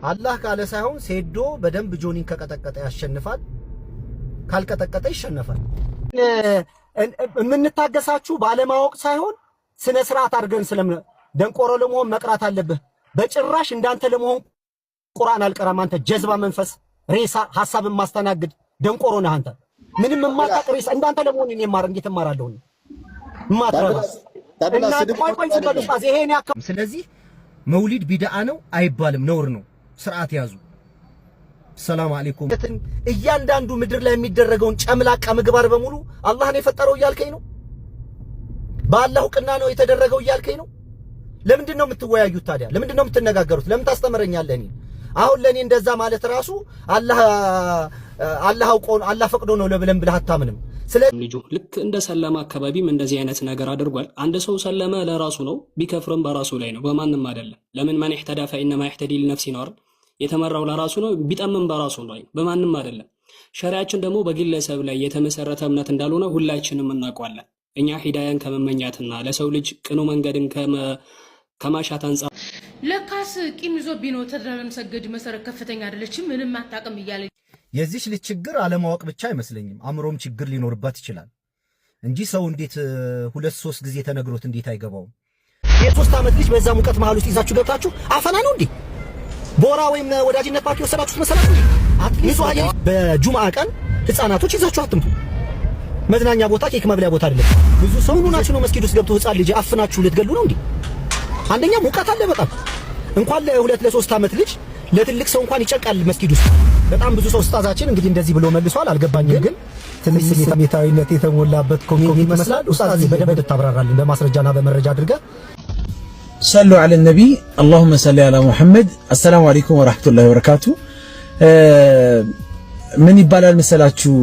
አላህ ካለ ሳይሆን ሴዶ በደንብ ጆኒን ከቀጠቀጠ ያሸንፋል፣ ካልቀጠቀጠ ይሸነፋል። የምንታገሳችሁ ባለማወቅ ሳይሆን ስነ ስርዓት አድርገን ደንቆሮ ለመሆን መቅራት አለብህ። በጭራሽ እንዳንተ ለመሆን ቁርአን አልቀራም። አንተ ጀዝባ መንፈስ ሬሳ ሐሳብን ማስተናግድ ደንቆሮ ነህ አንተ። ምንም የማታውቅ ሬሳ እንዳንተ ለመሆን እኔ እንዴት እማራለሁ? ማትረባስ እና ቆይ ተበልጣዝ ይሄን ያከም። ስለዚህ መውሊድ ቢድዓ ነው አይባልም፣ ነውር ነው። ስርዓት ያዙ። ሰላም አለይኩም። እያንዳንዱ ምድር ላይ የሚደረገውን ጨምላቃ ምግባር በሙሉ አላህ ነው የፈጠረው እያልከኝ ነው? በአላህ እውቅና ነው የተደረገው እያልከኝ ነው? ለምንድን ነው የምትወያዩት ታዲያ? ለምንድን ነው የምትነጋገሩት? ለምን ታስተምረኛለህ? እኔ አሁን ለኔ እንደዛ ማለት ራሱ አላህ አውቆ አላህ ፈቅዶ ነው ለብለን ብለህ አታምንም። ልጁ ልክ እንደ ሰለማ አካባቢም እንደዚህ አይነት ነገር አድርጓል። አንድ ሰው ሰለመ ለራሱ ነው፣ ቢከፍርም በራሱ ላይ ነው፣ በማንም አይደለም። ለምን ማን ይህተዳ ፈኢነማ ይህተዲ ሊነፍሲ ነው። የተመራው ለራሱ ነው፣ ቢጠምም በራሱ ነው፣ በማንም አይደለም። ሸሪዓችን ደግሞ በግለሰብ ላይ የተመሰረተ እምነት እንዳልሆነ ሁላችንም እናውቃለን። እኛ ሂዳያን ከመመኛትና ለሰው ልጅ ቅኑ መንገድን ከማሻት አንፃር ለካስ ቂም ይዞብኝ ነው ተደረም ሰገድ መሰረት ከፍተኛ አይደለችም ምንም አታውቅም እያለ የዚች ልጅ ችግር አለማወቅ ብቻ አይመስለኝም፣ አእምሮም ችግር ሊኖርባት ይችላል እንጂ ሰው እንዴት 2-3 ጊዜ ተነግሮት እንዴት አይገባውም? የ3 ዓመት ልጅ በዛ ሙቀት መሃል ውስጥ ይዛችሁ ገብታችሁ አፈና ነው እንዴ? ቦራ ወይም ወዳጅነት ፓርቲ ወሰዳችሁት መሰላችሁ? አትሊሱ አየ በጁምዓ ቀን ህፃናቶች ይዛችሁ አትምጡ። መዝናኛ ቦታ ኬክ መብሊያ ቦታ አይደለም። ብዙ ሰው ሆናችሁ ነው መስጊድ ውስጥ ገብቶ ህፃን ልጅ አፍናችሁ ልትገሉ ነው እንዴ? አንደኛ ሙቀት አለ በጣም እንኳን ለ2-3 ዓመት ልጅ ለትልቅ ሰው እንኳን ይጨቃል መስጊድ ውስጥ። በጣም ብዙ ሰው ኡስታዛችን እንግዲህ እንደዚህ ብሎ መልሷል፣ አልገባኝም። ግን ትንሽ ስሜታዊነት የተሞላበት ኮሜንት ይመስላል። ኡስታዝ በደንብ ታብራራልን በማስረጃና በመረጃ አድርገህ። ሰሉ ዐለ ነቢ አላሁመ ሰሊ ዐላ ሙሐመድ። አሰላሙ አለይኩም ወራህመቱላሂ ወበረካቱ። ምን ይባላል መሰላችሁ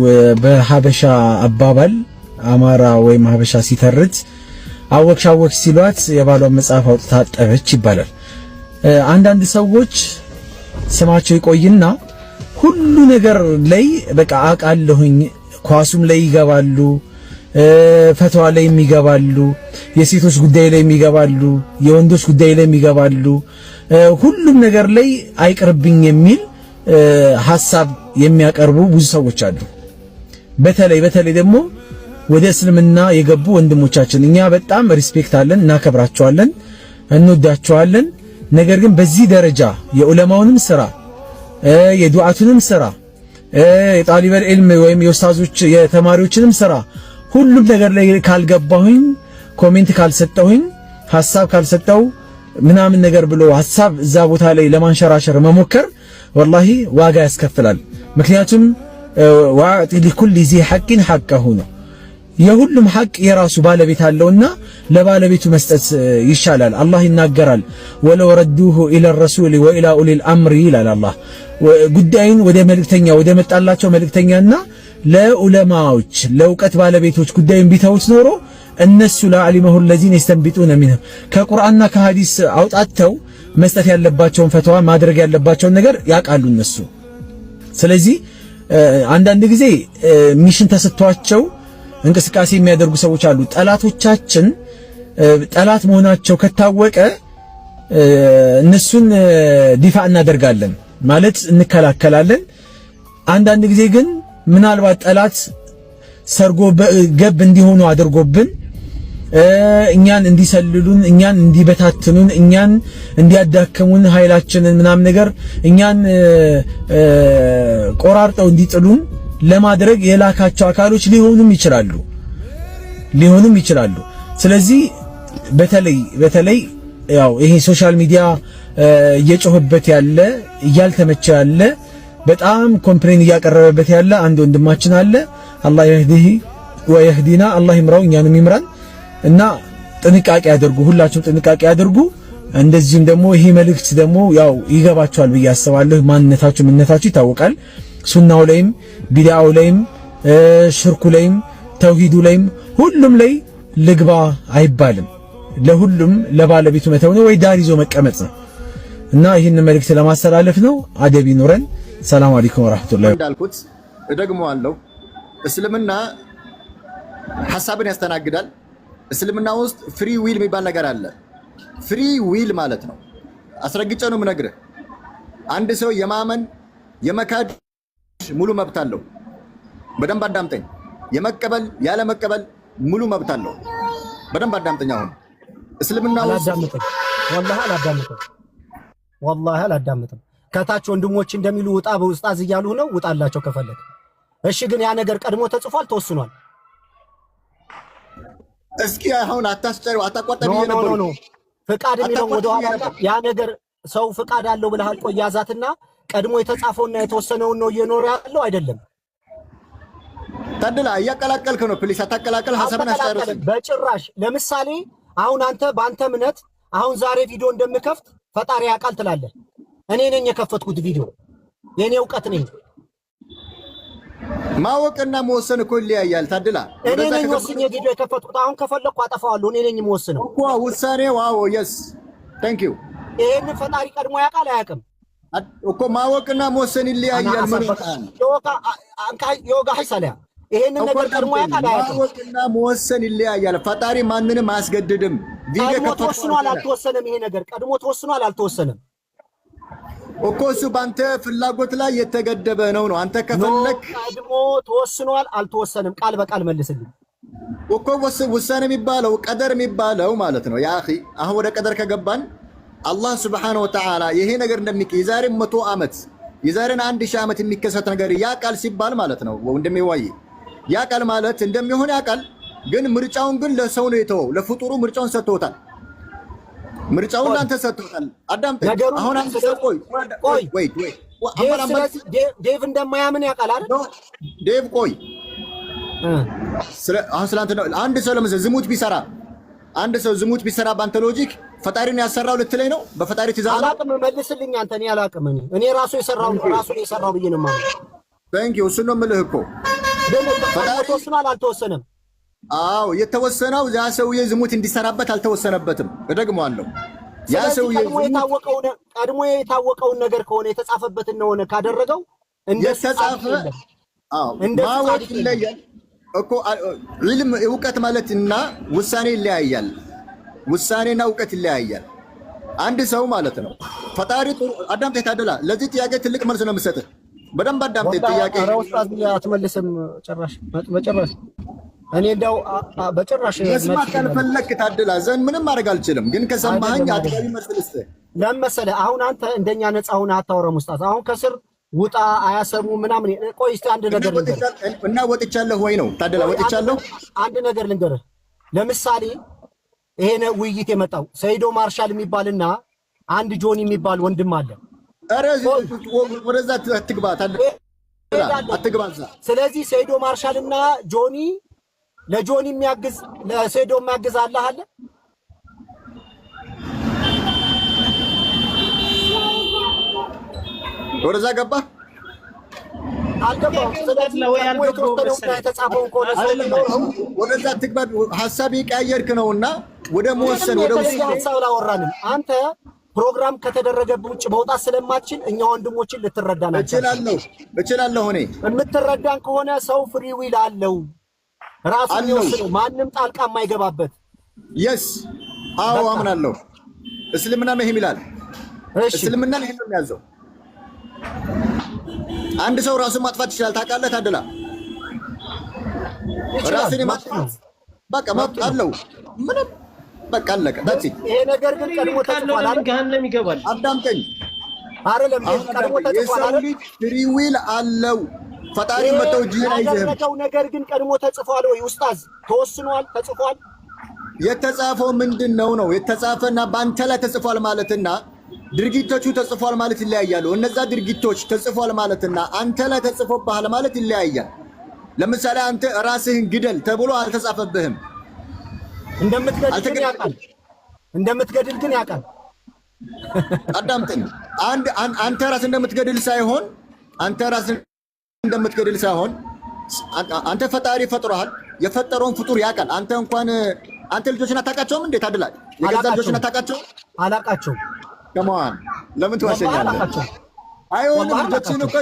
በሀበሻ አባባል አማራ ወይም ሀበሻ ሲተርት አወክሽ ሲሏት የባሏን መጽሐፍ አውጥታ አጠበች ይባላል። አንዳንድ ሰዎች ስማቸው ይቆይና ሁሉ ነገር ላይ በቃ አቃለሁኝ፣ ኳሱም ላይ ይገባሉ፣ ፈተዋ ላይ ይገባሉ፣ የሴቶች ጉዳይ ላይ ይገባሉ፣ የወንዶች ጉዳይ ላይ ይገባሉ፣ ሁሉም ነገር ላይ አይቀርብኝ የሚል ሐሳብ የሚያቀርቡ ብዙ ሰዎች አሉ። በተለይ ደግሞ ወደ እስልምና የገቡ ወንድሞቻችን እኛ በጣም ሪስፔክት አለን፣ እናከብራቸዋለን፣ እንወዳቸዋለን። ነገር ግን በዚህ ደረጃ የዑለማውንም ስራ የዱዓቱንም ስራ የጣሊበል ዒልም ወይም የኡስታዞች የተማሪዎችንም ስራ ሁሉም ነገር ላይ ካልገባሁኝ ኮሜንት ካልሰጠሁኝ ሐሳብ ካልሰጠው ምናምን ነገር ብሎ ሐሳብ እዛ ቦታ ላይ ለማንሸራሸር መሞከር ወላሂ ዋጋ ያስከፍላል። ምክንያቱም ወአዕጢ ሊኩሊ ዚ ሐቂን ሐቀሁ ነው። የሁሉም ሐቅ የራሱ ባለቤት አለውና ለባለቤቱ መስጠት ይሻላል። አላህ ይናገራል ወለው ረዱሁ ኢለ ረሱል ወኢላ ኡሊል አምሪ ይላል። አላህ ጉዳዩን ወደ መልእክተኛ ወደ መጣላቸው መልእክተኛና ለዑለማዎች ለእውቀት ባለቤቶች ጉዳዩን ቢተውት ኖሮ እነሱ ለዓሊመሁ الذين يستنبطون منه ከቁርአንና ከሐዲስ አውጣተው መስጠት ያለባቸውን ፈተዋ ማድረግ ያለባቸውን ነገር ያውቃሉ እነሱ። ስለዚህ አንዳንድ ጊዜ ሚሽን ተሰጥቷቸው እንቅስቃሴ የሚያደርጉ ሰዎች አሉ። ጠላቶቻችን ጠላት መሆናቸው ከታወቀ እነሱን ዲፋ እናደርጋለን ማለት እንከላከላለን። አንዳንድ ጊዜ ግን ምናልባት ጠላት ሰርጎ ገብ እንዲሆኑ አድርጎብን እኛን እንዲሰልሉን፣ እኛን እንዲበታትኑን፣ እኛን እንዲያዳከሙን ኃይላችንን ምናምን ነገር እኛን ቆራርጠው እንዲጥሉን ለማድረግ የላካቸው አካሎች ሊሆኑም ይችላሉ። ስለዚህ በተለይ ያው ይሄ ሶሻል ሚዲያ እየጮህበት ያለ እያልተመቸ ያለ በጣም ኮምፕሌን እያቀረበበት ያለ አንድ ወንድማችን አለ። አላህ ይህዲህ ወይህዲና፣ አላህ ይምራው እኛንም ይምራን እና ጥንቃቄ ያደርጉ፣ ሁላችሁም ጥንቃቄ ያደርጉ። እንደዚህም ደግሞ ይሄ መልእክት ደግሞ ያው ይገባችኋል ብዬ አስባለሁ። ማንነታችሁ ምንነታችሁ ይታወቃል። ሱናው ላይም ቢድዓው ላይም ሽርኩ ላይም ተውሂዱ ላይም ሁሉም ላይ ልግባ አይባልም። ለሁሉም ለባለቤቱ መተው ነው ወይ ዳር ይዞ መቀመጥ ነው። እና ይህን መልእክት ለማስተላለፍ ነው። አደብ ይኑረን። ሰላም አለይኩም ወራህመቱላሂ። እንዳልኩት እደግመዋለሁ፣ እስልምና ሐሳብን ያስተናግዳል። እስልምና ውስጥ ፍሪ ዊል የሚባል ነገር አለ። ፍሪ ዊል ማለት ነው፣ አስረግጬ ነው የምነግርህ፣ አንድ ሰው የማመን የመካድ ሙሉ መብት አለው። በደንብ አዳምጠኝ። የመቀበል ያለ መቀበል ሙሉ መብት አለው። በደንብ አዳምጠኝ። አሁን እስልምና ውስጥ ወላሂ አላዳምጥም። ከታች ወንድሞች እንደሚሉ ውጣ በኡስታዝ እያሉ ነው። ውጣላቸው ከፈለግ። እሺ ግን ያ ነገር ቀድሞ ተጽፏል፣ ተወስኗል። እስኪ አሁን አታስጨሩ፣ አታቋጠሩ ነው ፍቃድ የሚለው ወደ ኋላ ያ ነገር ሰው ፍቃድ አለው ብለሃል። ቆይ ያዛትና ቀድሞ የተጻፈውና የተወሰነውን ነው እየኖረ ያለው አይደለም። ታድላ እያቀላቀልክ ነው። ፕሊስ አታቀላቀል። ሐሳብን አስጨርስ። በጭራሽ ለምሳሌ አሁን አንተ በአንተ እምነት አሁን ዛሬ ቪዲዮ እንደምከፍት ፈጣሪ ያውቃል ትላለህ። እኔ ነኝ የከፈትኩት ቪዲዮ፣ የኔ እውቀት ነኝ። ማወቅና መወሰን እኮ ይለያያል። ታድላ እኔ ነኝ ወስኜ ቪዲዮ የከፈትኩት። አሁን ከፈለኩ አጠፋዋለሁ። እኔ ነኝ የምወስነው እኮ ውሳኔው። አዎ የስ ታንክ ዩ። ይሄን ፈጣሪ ቀድሞ ያውቃል አያውቅም እኮ ማወቅና መወሰን ይለያያል። ምን ዮጋ ሐይሰላ ይሄን ነገር ቀድሞ ያውቃል አያውቅም። ማወቅና መወሰን ይለያያል። ፈጣሪ ማንንም አያስገድድም። ቀድሞ ተወስኗል አልተወሰነም? ይሄ ነገር ቀድሞ ተወስኗል አልተወሰነም? እኮ እሱ በአንተ ፍላጎት ላይ የተገደበ ነው። አንተ ከፈለክ ቀድሞ ተወስኗል አልተወሰነም? ቃል በቃል መልስልኝ እኮ ውሳኔ የሚባለው ቀደር የሚባለው ማለት ነው። ያ አኺ አሁን ወደ ቀደር ከገባን አላህ ሱብሓነሁ ወተዓላ ይሄ ነገር የዛሬ 100 ዓመት የዛሬን 1000 ዓመት የሚከሰት ነገር ያ ቃል ሲባል ማለት ነው ወንድሜ ዋይ ያ ቃል ማለት እንደሚሆን ያውቃል። ግን ምርጫውን ግን ለሰው ነው የተወው። ለፍጡሩ ምርጫውን ሰጥቶታል። ምርጫውን ላንተ ሰጥቶታል። አዳምጠኝ። አሁን አንተ ቆይ ዴቭ እንደማያምን ያውቃል አይደል? ዴቭ ቆይ አሁን ስላንተ አንድ ሰው ለምሳሌ ዝሙት ቢሰራ በአንተ ሎጂክ ፈጣሪን ያሰራው ልትለኝ ነው? በፈጣሪ ትእዛዝ አላቅም። መልስልኝ አንተ። እኔ አላቅም። እኔ ራሱ የሰራው ብዬ ነው ማለት። ታንክ ዩ። እሱን ነው የምልህ እኮ ፈጣሪ ተወስኗል አልተወሰነም? አዎ የተወሰነው ያ ሰውዬ ዝሙት እንዲሰራበት አልተወሰነበትም። እደግመዋለሁ። ያ ሰውዬ ቀድሞ የታወቀውን ነገር ከሆነ የተጻፈበትን ነው ካደረገው የተጻፈ ማወቅ ይለያል እኮ። ዒልም እውቀት ማለትና ውሳኔ ይለያያል። ውሳኔና እውቀት ይለያያል። አንድ ሰው ማለት ነው ፈጣሪ አዳምጠኝ ታደላ። ለዚህ ጥያቄ ትልቅ መልስ ነው የምሰጥህ። በደንብ አዳምጠኝ። ጥያቄ ራውስጣት አትመልስም ጭራሽ በጭራሽ። እኔ እንደው በጭራሽ መስማት ካልፈለክ ታደላ ዘን ምንም ማድረግ አልችልም። ግን ከሰማኸኝ አጥጋቢ መልስ ልስጥህ። ለምን መሰለህ አሁን አንተ እንደኛ ነፃ ሆነ አታወራም። ኡስታዝ አሁን ከስር ውጣ አያሰሙ ምናምን። ቆይ እስቲ አንድ ነገር ልንገርህ እና ወጥቻለሁ ወይ ነው ታደላ? ወጥቻለሁ። አንድ ነገር ልንገርህ። ለምሳሌ ይሄን ውይይት የመጣው ሰይዶ ማርሻል የሚባልና አንድ ጆኒ የሚባል ወንድም አለ። ኧረ ወደዛ አትግባ ታደላ፣ አትግባ እዛ። ስለዚህ ሰይዶ ማርሻልና ጆኒ ለጆኒ የሚያግዝ ለሰይዶ የሚያግዝ አላህ አለ። ወደዛ ገባ አልገባም። ስለዚህ የተጻፈውን ከሆነ ወደዛ አትግባ። ሐሳብ የቀያየርክ ነውና ወደ መወሰን ወደ ሐሳብ አላወራንም። አንተ ፕሮግራም ከተደረገብህ ውጭ መውጣት ስለማትችል እኛ ወንድሞችን ልትረዳን እችላለሁ። እኔ የምትረዳን ከሆነ ሰው ፍሪ ዊል አለው ራሱ ነው፣ ማንም ጣልቃ የማይገባበት። የስ አዎ አምናለሁ። እስልምና ነው ይሄም ይላል። እስልምና ነው ይሄን የሚያዘው። አንድ ሰው ራሱን ማጥፋት ይችላል። ታውቃለህ ታደላ? ራስን ማጥፋት በቃ መብት አለው። ምንም በቃ አለቀ። ይሄ ነገር ግን ቀድሞ ተጽፏል አይደል? ገሃነም ይገባል። አዳምጠኝ አይደለም? ቀድሞ ተጽፏል አይደል? ፍሪ ዊል አለው። ፈጣሪ መተው ጂና ይዘህ ነገር ግን ቀድሞ ተጽፏል ወይ ኡስታዝ? ተወስኗል፣ ተጽፏል። የተጻፈው ምንድነው ነው? የተጻፈና ባንተ ላይ ተጽፏል ማለትና ድርጊቶቹ ተጽፏል ማለት ይለያያሉ። እነዛ ድርጊቶች ተጽፏል ማለትና አንተ ላይ ተጽፎብሃል ማለት ይለያያል። ለምሳሌ አንተ ራስህን ግደል ተብሎ አልተጻፈብህም። እንደምትገድል ግን ያውቃል። አዳምጠኝ። አንተ ራስህ እንደምትገድል ሳይሆን አንተ ፈጣሪ ፈጥሮሃል። የፈጠረውን ፍጡር ያውቃል። አንተ ልጆችን አታውቃቸውም እንዴ ታድላ? የገዛ ልጆችን አታውቃቸውም? አላውቃቸውም። ከማን ለምን ትዋሸኛለህ? አይሆንም። ልጆችን እኮ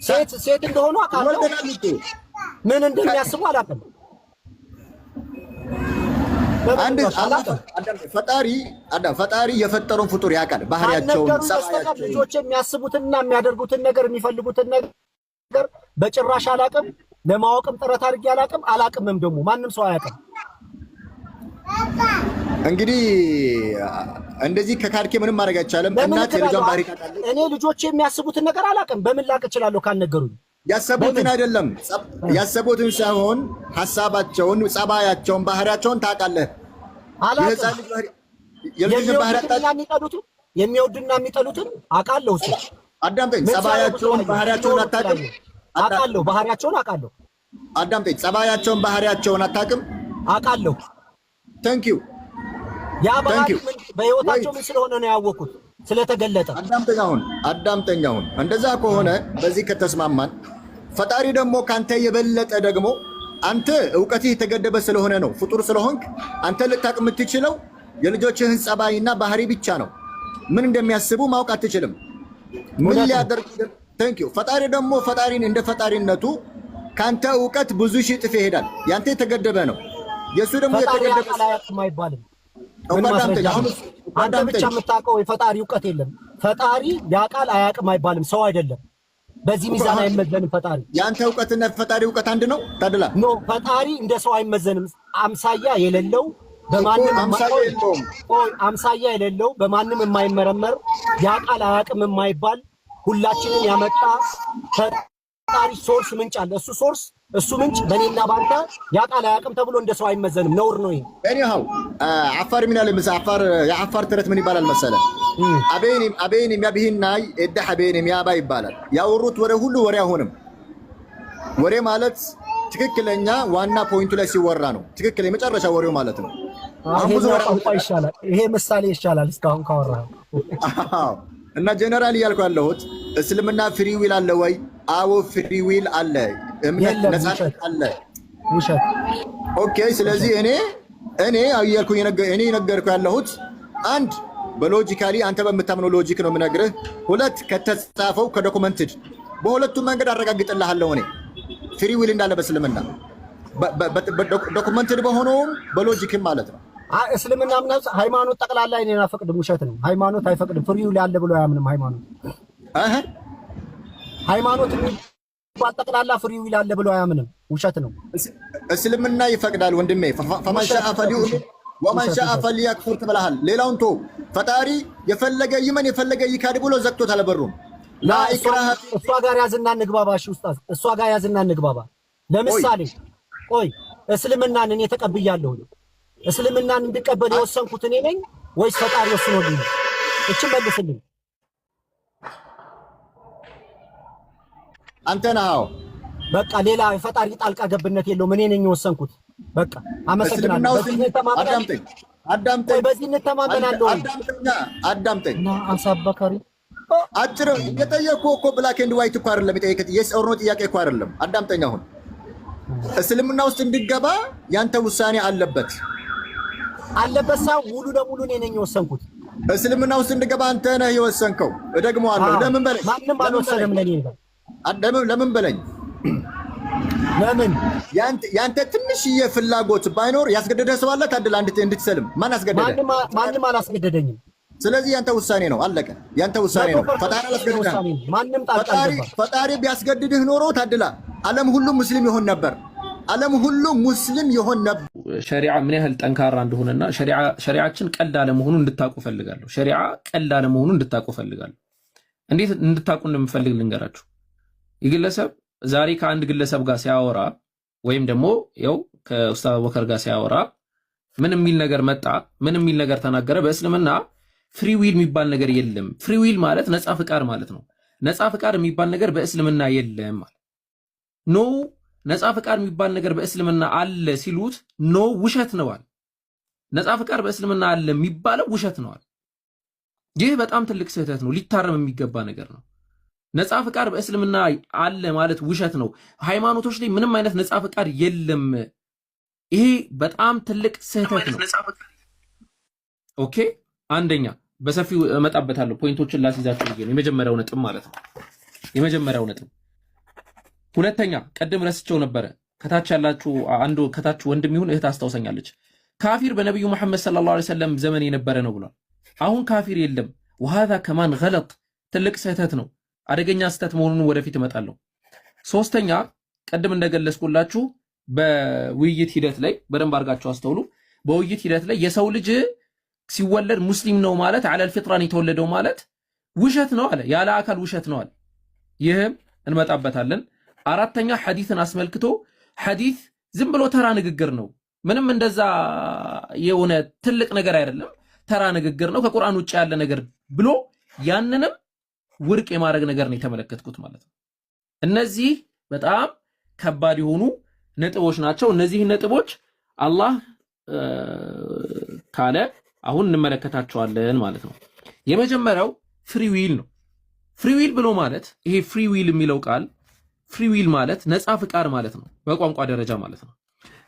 ሴት እንደሆኑ አውቃለሁ። ምን እንደሚያስቡ አላውቅም። አንድ ፈጣሪ የፈጠረውን ፍጡር ያውቃል፣ ባህሪያቸውን፣ ጸባያቸውን። ልጆች የሚያስቡትና የሚያደርጉትን ነገር የሚፈልጉትን ነገር በጭራሽ አላቅም። ለማወቅም ጥረት አድርጌ አላቅምም ደግሞ ማንም ሰው አያውቅም። እንግዲህ እንደዚህ ከካድኬ ምንም ማድረግ አይቻልም። እናት የልጇን ባህሪ ታውቃለች። እኔ ልጆች የሚያስቡትን ነገር አላቅም። በምን ላቅ እችላለሁ ካልነገሩኝ? ያሰቡትን አይደለም ያሰቡትን ሳይሆን ሐሳባቸውን፣ ጸባያቸውን፣ ባህሪያቸውን ታውቃለህ። የሚወዱና የሚጠሉትን አውቃለሁ። እሱ አዳምጠኝ። ጸባያቸውን፣ ባህሪያቸውን አታውቅም? አውቃለሁ። ባህሪያቸውን አውቃለሁ። አዳምጠኝ። ጸባያቸውን፣ ባህሪያቸውን አታውቅም? አውቃለሁ። ታንኪዩ። ያ ባህሪ በህይወታቸው ምን ስለሆነ ነው ያወቁት? ስለተገለጠ። አዳምጠኝ። አሁን እንደዛ ከሆነ በዚህ ከተስማማን፣ ፈጣሪ ደግሞ ካንተ የበለጠ ደግሞ አንተ እውቀትህ የተገደበ ስለሆነ ነው፣ ፍጡር ስለሆንክ አንተ ልታቅ የምትችለው የልጆችህን ጸባይና ባህሪ ብቻ ነው። ምን እንደሚያስቡ ማወቅ አትችልም። ምን ሊያደርግ ታንኪዩ። ፈጣሪ ደግሞ ፈጣሪን እንደ ፈጣሪነቱ ካንተ እውቀት ብዙ ሺህ እጥፍ ይሄዳል። ያንተ የተገደበ ነው፣ የሱ ደግሞ የተገደበ አይባልም። አንተ ብቻ የምታውቀው የፈጣሪ እውቀት የለም። ፈጣሪ ያውቃል አያውቅም አይባልም። ሰው አይደለም። በዚህ ሚዛን አይመዘንም ፈጣሪ። ያንተ እውቀትና ፈጣሪ እውቀት አንድ ነው ታድላ? ኖ፣ ፈጣሪ እንደ ሰው አይመዘንም። አምሳያ የሌለው አምሳያ የሌለው በማንም የማይመረመር ያውቃል አያውቅም የማይባል ሁላችንን ያመጣ ፈጣሪ ሶርስ ምንጭ አለ። እሱ ምንጭ በእኔና ባንተ ያውቃል አያውቅም ተብሎ እንደ ሰው አይመዘንም። ነውር ነው ይሄ። እኔው አፋር ምን አለ የአፋር ተረት ምን ይባላል መሰለ? አቤን የሚያብሂናይ እደ አቤን የሚያባ ይባላል። ያወሩት ወሬ ሁሉ ወሬ አይሆንም። ወሬ ማለት ትክክለኛ ዋና ፖይንቱ ላይ ሲወራ ነው። ትክክል የመጨረሻ ወሬው ማለት ነው። ይሄ ምሳሌ ይሻላል እስካሁን ካወራው። እና ጀነራል እያልኩ ያለሁት እስልምና ፍሪ ዊል አለ ወይ? አዎ ፍሪ ዊል አለ። እምነት ነፃነት አለ። ውሸት። ኦኬ። ስለዚህ እኔ ነገርኩ ያለሁት አንድ በሎጂካሊ አንተ በምታምነው ሎጂክ ነው የምነግርህ። ሁለት ከተጻፈው ከዶኩመንትድ በሁለቱም መንገድ አረጋግጥልሃለሁ። እኔ ፍሪ ዊል እንዳለ በእስልምና ዶኩመንትድ በሆነውም በሎጂክም ማለት ነው። እስልምና ምናምን ሃይማኖት ጠቅላላ እኔን አፈቅድም። ውሸት ነው። ሃይማኖት አይፈቅድም። ፍሪ ዊል አለ ብሎ አያምንም። ሃይማኖት የሚባል ጠቅላላ ፍሪ ዊል አለ ብሎ አያምንም። ውሸት ነው። እስልምና ይፈቅዳል ወንድሜ። ፈመን ሻአ ፈልዩእሚን ወመን ሻአ ፈልየክፉር ትብለሃል። ሌላውን ቶ ፈጣሪ የፈለገ ይመን የፈለገ ይካድ ብሎ ዘግቶታል በሩን። እሷ ጋር ያዝና እንግባባ። እሺ ኡስታዝ፣ እሷ ጋር ያዝና እንግባባ። ለምሳሌ ቆይ እስልምናን እኔ ተቀብያለሁ። እስልምናን እንድቀበል የወሰንኩት እኔ ነኝ ወይስ ፈጣሪ ወስኖልኝ? እቺን መልስልኝ። አንተ ነህ። በቃ ሌላ የፈጣሪ ጣልቃ ገብነት የለውም። እኔ ነኝ የወሰንኩት። በቃ አመሰግናለሁ። አዳምጠኝ። በዚህ እንተማመናለሁ። አዳምጠኝ። አሳበከሪ አጭር የጠየቅኩህ እኮ ብላክ ኤንድ ዋይት እኮ አይደለም የጠየቅኩት። የስ ኦር ኖ ጥያቄ እኮ አይደለም። አዳምጠኝ። አሁን እስልምና ውስጥ እንድገባ ያንተ ውሳኔ አለበት ሳይሆን ሙሉ ለሙሉ እኔ ነኝ የወሰንኩት። እስልምና ውስጥ እንድገባ አንተ ነህ የወሰንከው። እደግመዋለሁ። ለምን በለኝ። ማንም አልወሰንም ለኔ። ለምን በለኝ። ለምን ያንተ ትንሽዬ ፍላጎት ባይኖር ያስገደደ ሰው አለ ታድላ እንድትሰልም? ማን አስገደደ? ማንም አላስገደደኝም። ስለዚህ ያንተ ውሳኔ ነው። አለቀ። ያንተ ውሳኔ ነው። ፈጣሪ አላስገደደህም። ማንም ጣልቃ አልገባም። ፈጣሪ ቢያስገድድህ ኖሮ ታድላ ዓለም ሁሉ ሙስሊም ይሆን ነበር። ሸሪዓ ምን ያህል ጠንካራ እንደሆነና ሸሪዓችን ቀልድ አለመሆኑን እንድታውቁ ፈልጋለሁ። ሸሪዓ ቀልድ አለመሆኑን እንድታውቁ ፈልጋለሁ። እንዴት እንድታውቁ እንደምፈልግ ልንገራችሁ። የግለሰብ ዛሬ ከአንድ ግለሰብ ጋር ሲያወራ ወይም ደግሞ ያው ከኡስታዝ አቡበከር ጋር ሲያወራ ምን የሚል ነገር መጣ፣ ምን የሚል ነገር ተናገረ። በእስልምና ፍሪ ዊል የሚባል ነገር የለም። ፍሪ ዊል ማለት ነፃ ፍቃድ ማለት ነው። ነፃ ፍቃድ የሚባል ነገር በእስልምና የለም ማለት ኖ። ነፃ ፍቃድ የሚባል ነገር በእስልምና አለ ሲሉት ኖ ውሸት ነዋል። ነፃ ፍቃድ በእስልምና አለ የሚባለው ውሸት ነዋል። ይህ በጣም ትልቅ ስህተት ነው፣ ሊታረም የሚገባ ነገር ነው። ነፃ ፍቃድ በእስልምና አለ ማለት ውሸት ነው። ሃይማኖቶች ላይ ምንም አይነት ነፃ ፍቃድ የለም። ይሄ በጣም ትልቅ ስህተት ነው። ኦኬ፣ አንደኛ በሰፊው እመጣበታለሁ። ፖይንቶችን ላስይዛችሁ ነው። የመጀመሪያው ነጥብ ማለት ነው። የመጀመሪያው ነጥብ። ሁለተኛ ቀደም ረስቸው ነበረ። ከታች ያላችሁ አንዱ ከታች ወንድም ይሁን እህት አስታውሰኛለች። ካፊር በነብዩ መሐመድ ሰለላሁ ዐለይሂ ወሰለም ዘመን የነበረ ነው ብሏል። አሁን ካፊር የለም። وهذا كمان غلط ትልቅ ስህተት ነው። አደገኛ ስህተት መሆኑን ወደፊት እመጣለሁ። ሶስተኛ ቀደም እንደገለጽኩላችሁ በውይይት ሂደት ላይ በደንብ አድርጋችሁ አስተውሉ። በውይይት ሂደት ላይ የሰው ልጅ ሲወለድ ሙስሊም ነው ማለት አለል ፊጥራን የተወለደው ማለት ውሸት ነው አለ። ያለ አካል ውሸት ነው አለ። ይህም እንመጣበታለን። አራተኛ ሐዲስን አስመልክቶ ሐዲስ ዝም ብሎ ተራ ንግግር ነው፣ ምንም እንደዛ የሆነ ትልቅ ነገር አይደለም፣ ተራ ንግግር ነው፣ ከቁርአን ውጭ ያለ ነገር ብሎ ያንንም ውድቅ የማድረግ ነገር ነው የተመለከትኩት ማለት ነው። እነዚህ በጣም ከባድ የሆኑ ነጥቦች ናቸው። እነዚህ ነጥቦች አላህ ካለ አሁን እንመለከታቸዋለን ማለት ነው። የመጀመሪያው ፍሪ ዊል ነው። ፍሪ ዊል ብሎ ማለት ይሄ ፍሪ ዊል የሚለው ቃል ፍሪ ዊል ማለት ነፃ ፍቃድ ማለት ነው፣ በቋንቋ ደረጃ ማለት ነው።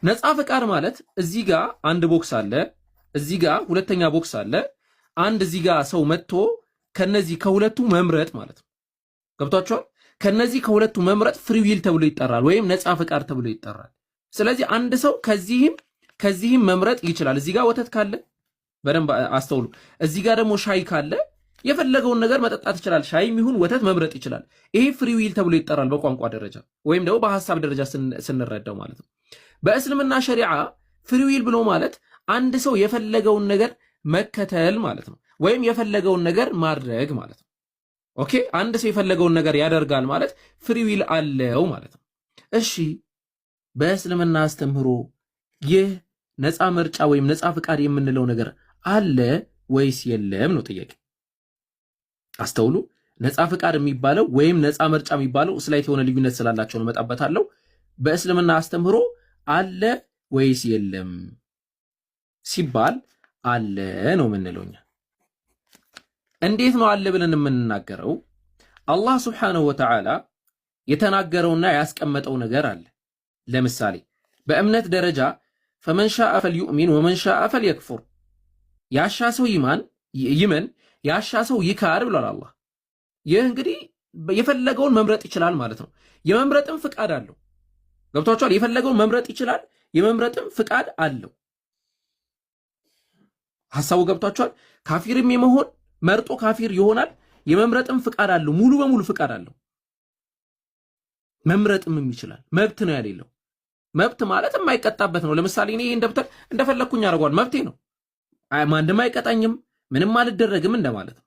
ነፃ ፍቃድ ማለት እዚህ ጋር አንድ ቦክስ አለ፣ እዚህ ጋር ሁለተኛ ቦክስ አለ። አንድ እዚህ ጋር ሰው መጥቶ ከነዚህ ከሁለቱ መምረጥ ማለት ነው። ገብቷችኋል? ከነዚህ ከሁለቱ መምረጥ ፍሪ ዊል ተብሎ ይጠራል፣ ወይም ነፃ ፍቃድ ተብሎ ይጠራል። ስለዚህ አንድ ሰው ከዚህም መምረጥ ይችላል። እዚህ ጋር ወተት ካለ በደንብ አስተውሉ። እዚህ ጋር ደግሞ ሻይ ካለ የፈለገውን ነገር መጠጣት ይችላል። ሻይም ይሁን ወተት መምረጥ ይችላል። ይሄ ፍሪ ዊል ተብሎ ይጠራል በቋንቋ ደረጃ ወይም ደግሞ በሐሳብ ደረጃ ስንረዳው ማለት ነው። በእስልምና ሸሪዓ ፍሪ ዊል ብሎ ማለት አንድ ሰው የፈለገውን ነገር መከተል ማለት ነው፣ ወይም የፈለገውን ነገር ማድረግ ማለት ነው። ኦኬ፣ አንድ ሰው የፈለገውን ነገር ያደርጋል ማለት ፍሪ ዊል አለው ማለት ነው። እሺ፣ በእስልምና አስተምህሮ ይህ ነፃ ምርጫ ወይም ነፃ ፍቃድ የምንለው ነገር አለ ወይስ የለም ነው ጥያቄ። አስተውሉ። ነፃ ፍቃድ የሚባለው ወይም ነፃ ምርጫ የሚባለው ስላይት የሆነ ልዩነት ስላላቸው ነው፣ መጣበታለሁ። በእስልምና አስተምህሮ አለ ወይስ የለም ሲባል አለ ነው የምንለውኛ። እንዴት ነው አለ ብለን የምንናገረው? አላህ ሱብሓነሁ ወተዓላ የተናገረውና ያስቀመጠው ነገር አለ። ለምሳሌ በእምነት ደረጃ ፈመን ሻአ ፈልዩእሚን ወመን ሻአ ፈልየክፉር፣ ያሻ ሰው ይመን ያሻ ሰው ይካድ ብሏል አላህ። ይህ እንግዲህ የፈለገውን መምረጥ ይችላል ማለት ነው። የመምረጥም ፍቃድ አለው። ገብቷችኋል? የፈለገውን መምረጥ ይችላል፣ የመምረጥም ፍቃድ አለው። ሐሳቡ ገብቷችኋል? ካፊርም የመሆን መርጦ ካፊር ይሆናል። የመምረጥም ፍቃድ አለው፣ ሙሉ በሙሉ ፍቃድ አለው። መምረጥም ይችላል። መብት ነው ያሌለው። መብት ማለት የማይቀጣበት ነው። ለምሳሌ እኔ እንደብተር እንደፈለኩኝ አደርገዋል፣ መብቴ ነው። ማንም አይቀጣኝም፣ ምንም አልደረግም እንደማለት ነው።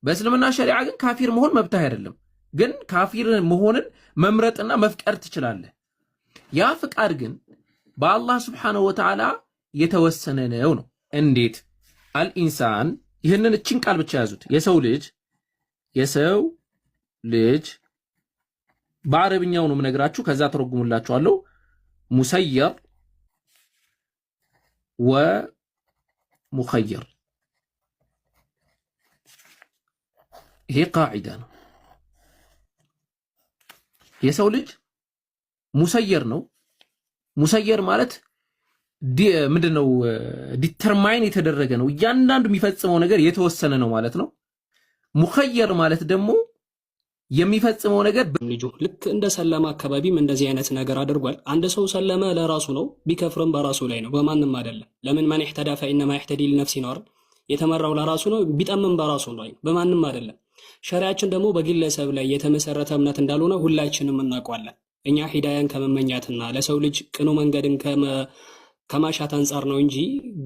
በእስልምና ሸሪዓ ግን ካፊር መሆን መብትህ አይደለም፣ ግን ካፊር መሆንን መምረጥና መፍቀድ ትችላለህ። ያ ፍቃድ ግን በአላህ ስብሓነሁ ወተዓላ የተወሰነ ነው። እንዴት? አልኢንሳን፣ ይህንን እችን ቃል ብቻ ያዙት። የሰው ልጅ በአረብኛው ነው የምነግራችሁ፣ ከዛ ተረጉሙላችኋለሁ። ሙሰየር ወሙኸየር፣ ይሄ ቃዒዳ ነው። የሰው ልጅ ሙሰየር ነው። ሙሰየር ማለት ምንድነው? ዲተርማይን የተደረገ ነው። እያንዳንዱ የሚፈጽመው ነገር የተወሰነ ነው ማለት ነው። ሙኸየር ማለት ደግሞ የሚፈጽመው ነገር ልጁ ልክ እንደ ሰለማ አካባቢም እንደዚህ አይነት ነገር አድርጓል። አንድ ሰው ሰለመ ለራሱ ነው፣ ቢከፍርም በራሱ ላይ ነው፣ በማንም አይደለም። ለምን ማን ይህተዳ ፈኢነማ ይህተዲ ሊነፍሲ ነው። የተመራው ለራሱ ነው፣ ቢጠምም በራሱ ነው፣ በማንም አይደለም። ሸሪዓችን ደግሞ በግለሰብ ላይ የተመሰረተ እምነት እንዳልሆነ ሁላችንም እናውቀዋለን። እኛ ሂዳያን ከመመኛትና ለሰው ልጅ ቅኑ መንገድን ከማሻት አንጻር ነው እንጂ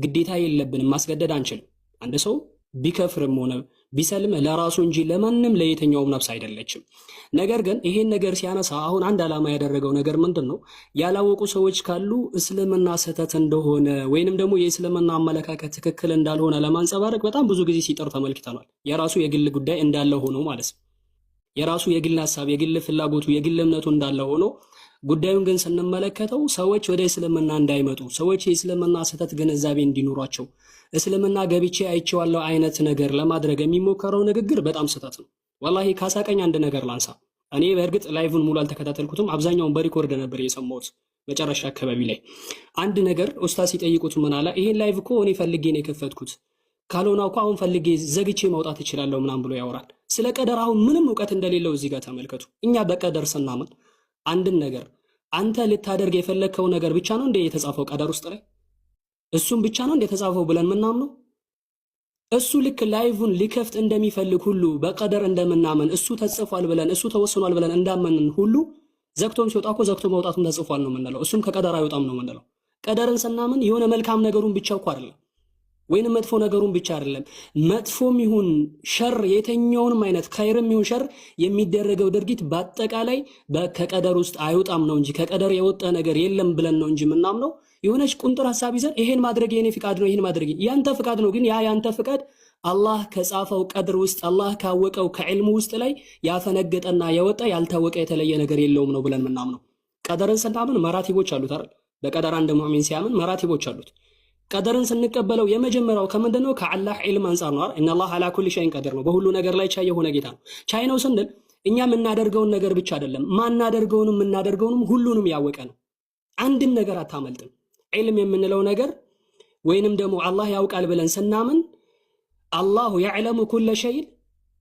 ግዴታ የለብንም፣ ማስገደድ አንችልም። አንድ ሰው ቢከፍርም ሆነ ቢሰልም ለራሱ እንጂ ለማንም ለየትኛውም ነፍስ አይደለችም። ነገር ግን ይሄን ነገር ሲያነሳ አሁን አንድ ዓላማ ያደረገው ነገር ምንድን ነው? ያላወቁ ሰዎች ካሉ እስልምና ስህተት እንደሆነ ወይንም ደግሞ የእስልምና አመለካከት ትክክል እንዳልሆነ ለማንጸባረቅ በጣም ብዙ ጊዜ ሲጠር ተመልክተናል። የራሱ የግል ጉዳይ እንዳለ ሆኖ ማለት ነው። የራሱ የግል ሐሳብ፣ የግል ፍላጎቱ፣ የግል እምነቱ እንዳለ ሆኖ ጉዳዩን ግን ስንመለከተው ሰዎች ወደ እስልምና እንዳይመጡ፣ ሰዎች የእስልምና ስህተት ግንዛቤ እንዲኖሯቸው፣ እስልምና ገብቼ አይቼዋለሁ አይነት ነገር ለማድረግ የሚሞከረው ንግግር በጣም ስህተት ነው። ወላሂ ካሳቀኝ አንድ ነገር ላንሳ። እኔ በእርግጥ ላይቭን ሙሉ አልተከታተልኩትም፣ አብዛኛውን በሪኮርድ ነበር የሰማሁት። መጨረሻ አካባቢ ላይ አንድ ነገር ኡስታዝ ሲጠይቁት ምን አለ፣ ይሄን ላይቭ እኮ እኔ ፈልጌ ነው የከፈትኩት፣ ካልሆነ እኮ አሁን ፈልጌ ዘግቼ ማውጣት እችላለሁ ምናምን ብሎ ያወራል። ስለ ቀደር አሁን ምንም እውቀት እንደሌለው እዚህ ጋር ተመልከቱ። እኛ በቀደር ስናምን አንድን ነገር አንተ ልታደርግ የፈለግከው ነገር ብቻ ነው እንደ የተጻፈው ቀደር ውስጥ ላይ እሱም ብቻ ነው እንደተጻፈው ብለን ምናምነው? እሱ ልክ ላይቭን ሊከፍት እንደሚፈልግ ሁሉ በቀደር እንደምናምን እሱ ተጽፏል ብለን እሱ ተወስኗል ብለን እንዳመንን ሁሉ ዘግቶም ሲወጣ እኮ ዘግቶ መውጣቱን ተጽፏል ነው የምንለው። እሱም ከቀደር አይወጣም ነው የምንለው። ቀደርን ስናምን የሆነ መልካም ነገሩን ብቻ እኮ አይደለም ወይንም መጥፎ ነገሩን ብቻ አይደለም፣ መጥፎም ይሁን ሸር የተኛውንም አይነት ኸይርም ይሁን ሸር የሚደረገው ድርጊት በአጠቃላይ ከቀደር ውስጥ አይወጣም ነው እንጂ ከቀደር የወጣ ነገር የለም ብለን ነው እንጂ ምናምነው። የሆነች ቁንጥር ሐሳብ ይዘን ይሄን ማድረግ የኔ ፍቃድ ነው ይሄን ማድረግ ያንተ ፍቃድ ነው፣ ግን ያ ያንተ ፍቃድ አላህ ከጻፈው ቀድር ውስጥ አላህ ካወቀው ከዕልሙ ውስጥ ላይ ያፈነገጠና የወጣ ያልታወቀ የተለየ ነገር የለውም ነው ብለን ምናምነው። ቀደርን ስናምን መራቲቦች አሉት አይደል? በቀደር አንድ ሙእሚን ሲያምን መራቲቦች አሉት። ቀደርን ስንቀበለው የመጀመሪያው ከምንድነው? ከአላህ ዒልም አንፃር ነው አይደል? ኢነላህ አላ ኩሊ ሸይን ቀዲር ነው። በሁሉ ነገር ላይ ቻይ የሆነ ጌታ ነው። ቻይ ነው ስንል እኛ የምናደርገውን ነገር ብቻ አይደለም፣ ማናደርገውንም የምናደርገውንም ሁሉንም ያወቀ ነው። አንድም ነገር አታመልጥም። ዒልም የምንለው ነገር ወይንም ደግሞ አላህ ያውቃል ብለን ስናምን አላሁ ያዕለሙ ኩለ ሸይን፣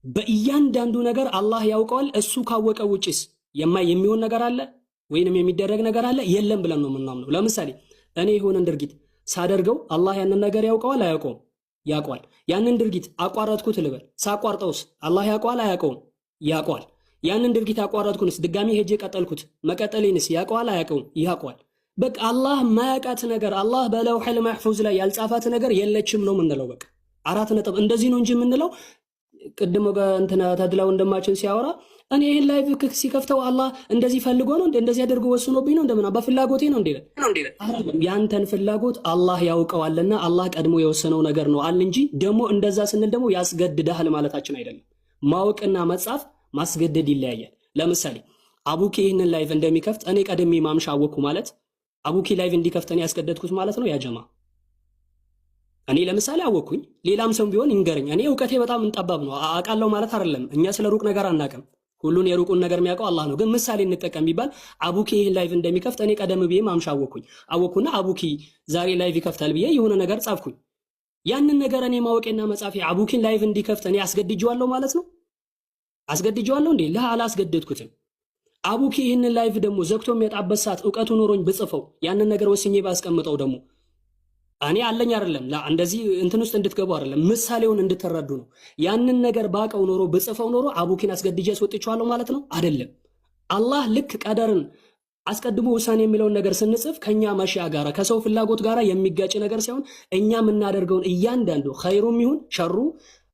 በእያንዳንዱ ነገር አላህ ያውቀዋል። እሱ ካወቀው ውጭስ የሚሆን ነገር አለ ወይንም የሚደረግ ነገር አለ? የለም ብለን ነው የምናምነው። ለምሳሌ እኔ የሆነን ድርጊት ሳደርገው አላህ ያንን ነገር ያውቀዋል አያውቀውም? ያውቀዋል። ያንን ድርጊት አቋረጥኩት ልበል፣ ሳቋርጠውስ አላህ ያውቀዋል አያውቀውም? ያውቀዋል። ያንን ድርጊት አቋረጥኩንስ ድጋሚ ሄጄ ቀጠልኩት መቀጠሌንስ ያውቀዋል አያውቀውም? ያውቀዋል። በቃ አላህ ማያውቃት ነገር አላህ በለውሐል መሕፉዝ ላይ ያልጻፋት ነገር የለችም ነው የምንለው። በቃ 4 ነጥብ። እንደዚህ ነው እንጂ የምንለው ቅድም እንትና ተድላው እንደማችን ሲያወራ እኔ ይሄን ላይቭ ሲከፍተው አላህ እንደዚህ ፈልጎ ነው እንደዚህ አድርጎ ወስኖብኝ ነው እንደምና በፍላጎቴ ነው እንዴ? ያንተን ፍላጎት አላህ ያውቀዋልና አላህ ቀድሞ የወሰነው ነገር ነው አለ እንጂ ደግሞ እንደዛ ስንል ደግሞ ያስገድዳል ማለታችን አይደለም። ማወቅና መጻፍ ማስገደድ ይለያያል። ለምሳሌ አቡኪ ይህንን ላይቭ እንደሚከፍት እኔ ቀድሜ ማምሻ አወቅኩ ማለት አቡኪ ላይቭ እንዲከፍት እኔ ያስገደድኩት ማለት ነው? ያ ጀማ እኔ ለምሳሌ አወቅኩኝ፣ ሌላም ሰው ቢሆን ይንገረኝ። እኔ እውቀቴ በጣም እንጠባብ ነው አውቃለሁ ማለት አይደለም። እኛ ስለ ሩቅ ነገር አናውቅም። ሁሉን የሩቁን ነገር የሚያውቀው አላህ ነው። ግን ምሳሌ እንጠቀም ቢባል አቡኪ ይህን ላይቭ እንደሚከፍት እኔ ቀደም ብዬ ማምሻ አወቅኩና አቡኪ ዛሬ ላይቭ ይከፍታል ብዬ የሆነ ነገር ጻፍኩኝ። ያንን ነገር እኔ ማወቄና መጻፌ አቡኪን ላይቭ እንዲከፍት እኔ አስገድጄዋለሁ ማለት ነው? አስገድጄዋለሁ እንዴ? አላስገደድኩትም። አቡኪ ይህንን ላይቭ ደግሞ ዘግቶ የሚወጣበት ሰዓት እውቀቱ ኖሮኝ ብጽፈው ያንን ነገር ወስኜ ባስቀምጠው ደግሞ እኔ አለኝ አይደለም እንደዚህ እንትን ውስጥ እንድትገቡ አይደለም፣ ምሳሌውን እንድትረዱ ነው። ያንን ነገር ባቀው ኖሮ ብጽፈው ኖሮ አቡኪን አስገድጄ አስወጥቼዋለሁ ማለት ነው? አይደለም። አላህ ልክ ቀደርን አስቀድሞ ውሳኔ የሚለውን ነገር ስንጽፍ ከኛ መሻ ጋራ ከሰው ፍላጎት ጋራ የሚጋጭ ነገር ሳይሆን እኛ የምናደርገውን እያንዳንዱ ኸይሩም ይሁን ሸሩ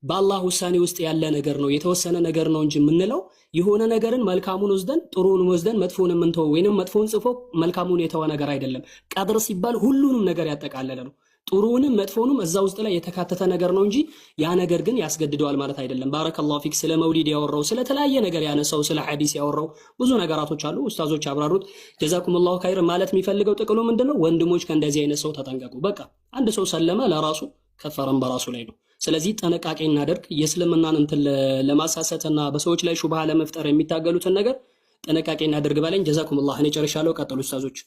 በአላህ ውሳኔ ውስጥ ያለ ነገር ነው፣ የተወሰነ ነገር ነው እንጂ የምንለው የሆነ ነገርን መልካሙን ወስደን ጥሩን ወስደን መጥፎን የምንተው ወይንም መጥፎን ጽፎ መልካሙን የተወ ነገር አይደለም። ቀድር ሲባል ሁሉንም ነገር ያጠቃለለ ነው። ጥሩንም መጥፎንም እዛ ውስጥ ላይ የተካተተ ነገር ነው እንጂ ያ ነገር ግን ያስገድደዋል ማለት አይደለም። ባረከላሁ ፊክ። ስለ መውሊድ ያወራው ስለተለያየ ነገር ያነሳው ስለ ሐዲስ ያወራው ብዙ ነገራቶች አሉ፣ ኡስታዞች ያብራሩት። ጀዛኩሙላሁ ኸይር። ማለት የሚፈልገው ጥቅሉ ምንድነው? ወንድሞች ከእንደዚህ አይነት ሰው ተጠንቀቁ። በቃ አንድ ሰው ሰለመ ለራሱ ከፈረም በራሱ ላይ ነው። ስለዚህ ጥንቃቄ እናደርግ። የእስልምናን እንትን ለማሳሰትና በሰዎች ላይ ሹብሃ ለመፍጠር የሚታገሉትን ነገር ጥንቃቄ እናደርግ ባለኝ። ጀዛኩሙላህ። እኔ ጨርሻለሁ። ቀጥሉ ኡስታዞች።